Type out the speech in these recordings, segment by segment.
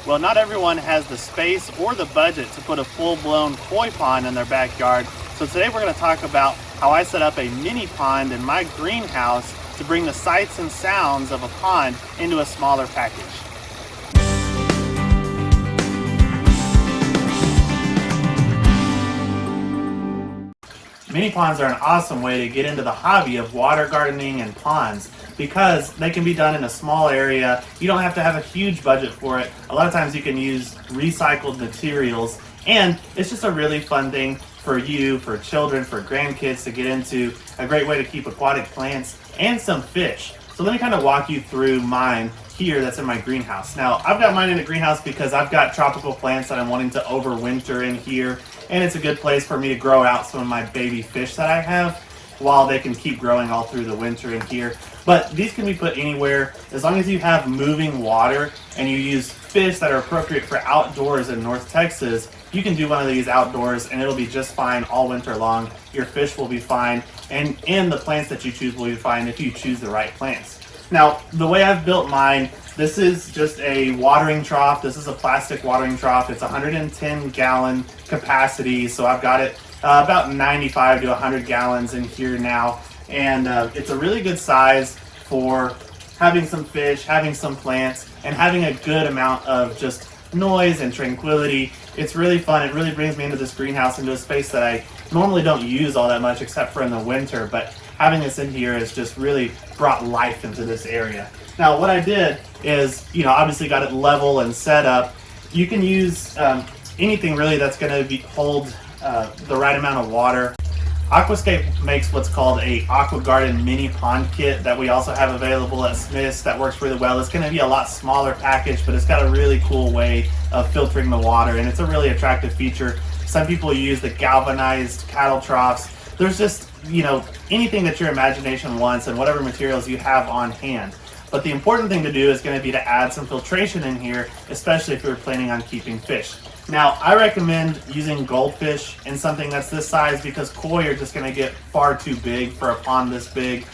Well, not everyone has the space or the budget to put a full-blown koi pond in their backyard. So today we're going to talk about how I set up a mini pond in my greenhouse to bring the sights and sounds of a pond into a smaller package. Mini ponds are an awesome way to get into the hobby of water gardening and ponds because they can be done in a small area. You don't have to have a huge budget for it. A lot of times you can use recycled materials, and it's just a really fun thing for you, for children, for grandkids to get into. A great way to keep aquatic plants and some fish. So let me kind of walk you through mine here that's in my greenhouse. Now, I've got mine in a greenhouse because I've got tropical plants that I'm wanting to overwinter in here, and it's a good place for me to grow out some of my baby fish that I have while they can keep growing all through the winter in here. But these can be put anywhere as long as you have moving water and you use fish that are appropriate for outdoors in North Texas. You can do one of these outdoors and it'll be just fine all winter long. Your fish will be fine, and the plants that you choose will be fine if you choose the right plants. Now, the way I've built mine, this is just a watering trough. This is a plastic watering trough. It's 110 gallon capacity, so I've got it about 95 to 100 gallons in here now. And it's a really good size for having some fish, having some plants, and having a good amount of just noise and tranquility. It's really fun. It really brings me into this greenhouse, into a space that I normally don't use all that much except for in the winter, but having this in here has just really brought life into this area. Now, what I did is, obviously got it level and set up. You can use anything really that's going to hold the right amount of water. Aquascape makes what's called a Aqua Garden mini pond kit that we also have available at Smith's that works really well. It's going to be a lot smaller package, but it's got a really cool way of filtering the water, and it's a really attractive feature. Some people use the galvanized cattle troughs. There's just, anything that your imagination wants and whatever materials you have on hand. But the important thing to do is going to be to add some filtration in here, especially if you're planning on keeping fish. Now, I recommend using goldfish in something that's this size because koi are just going to get far too big for a pond this big.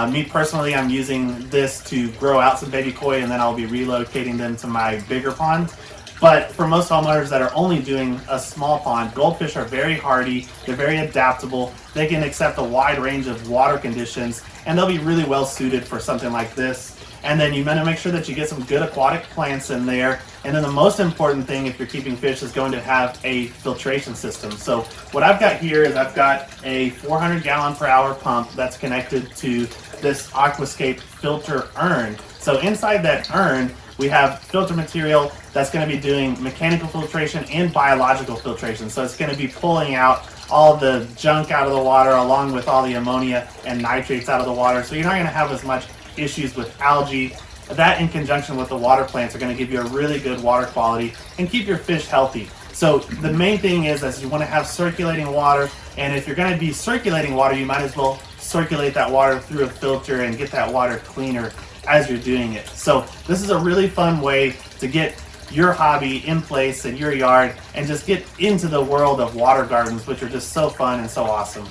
Me personally, I'm using this to grow out some baby koi, and then I'll be relocating them to my bigger pond. But for most homeowners that are only doing a small pond, goldfish are very hardy, they're very adaptable, they can accept a wide range of water conditions, and they'll be really well suited for something like this. And then you want to make sure that you get some good aquatic plants in there. And then the most important thing if you're keeping fish is going to have a filtration system. So what I've got here is I've got a 400 gallon per hour pump that's connected to this Aquascape filter urn. So inside that urn, we have filter material that's going to be doing mechanical filtration and biological filtration. So it's going to be pulling out all the junk out of the water along with all the ammonia and nitrates out of the water. So you're not going to have as much issues with algae. That in conjunction with the water plants are going to give you a really good water quality and keep your fish healthy. So the main thing is you want to have circulating water, and if you're going to be circulating water, you might as well circulate that water through a filter and get that water cleaner as you're doing it. So this is a really fun way to get your hobby in place in your yard and just get into the world of water gardens, which are just so fun and so awesome.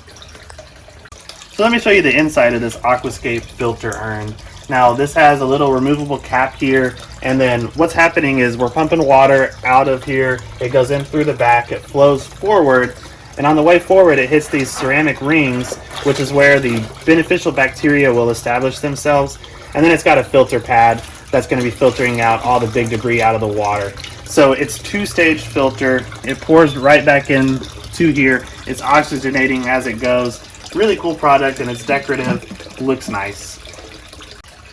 So let me show you the inside of this Aquascape filter urn. Now this has a little removable cap here, and then what's happening is we're pumping water out of here. It goes in through the back, it flows forward, and on the way forward it hits these ceramic rings, which is where the beneficial bacteria will establish themselves. And then it's got a filter pad that's going to be filtering out all the big debris out of the water. So it's two-stage filter. It pours right back in to here. It's oxygenating as it goes. Really cool product, and it's decorative, looks nice.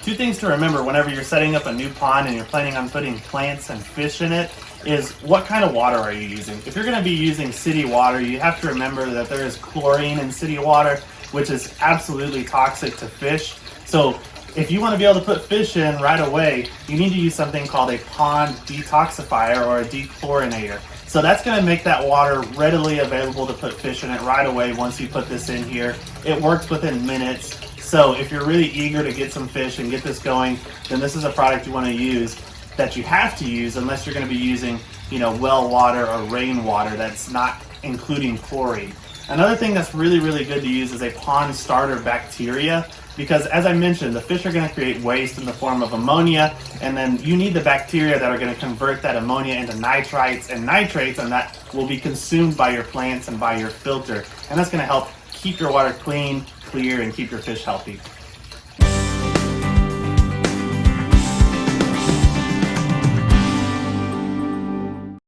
Two things to remember whenever you're setting up a new pond and you're planning on putting plants and fish in it is what kind of water are you using? If you're going to be using city water, you have to remember that there is chlorine in city water, which is absolutely toxic to fish. So if you want to be able to put fish in right away, you need to use something called a pond detoxifier or a dechlorinator. So that's going to make that water readily available to put fish in it right away once you put this in here. It works within minutes. So if you're really eager to get some fish and get this going, then this is a product you want to use that you have to use unless you're going to be using, well water or rainwater that's not including chlorine. Another thing that's really, really good to use is a pond starter bacteria. because as I mentioned, the fish are going to create waste in the form of ammonia, and then you need the bacteria that are going to convert that ammonia into nitrites and nitrates, and that will be consumed by your plants and by your filter. And that's going to help keep your water clean, clear, and keep your fish healthy.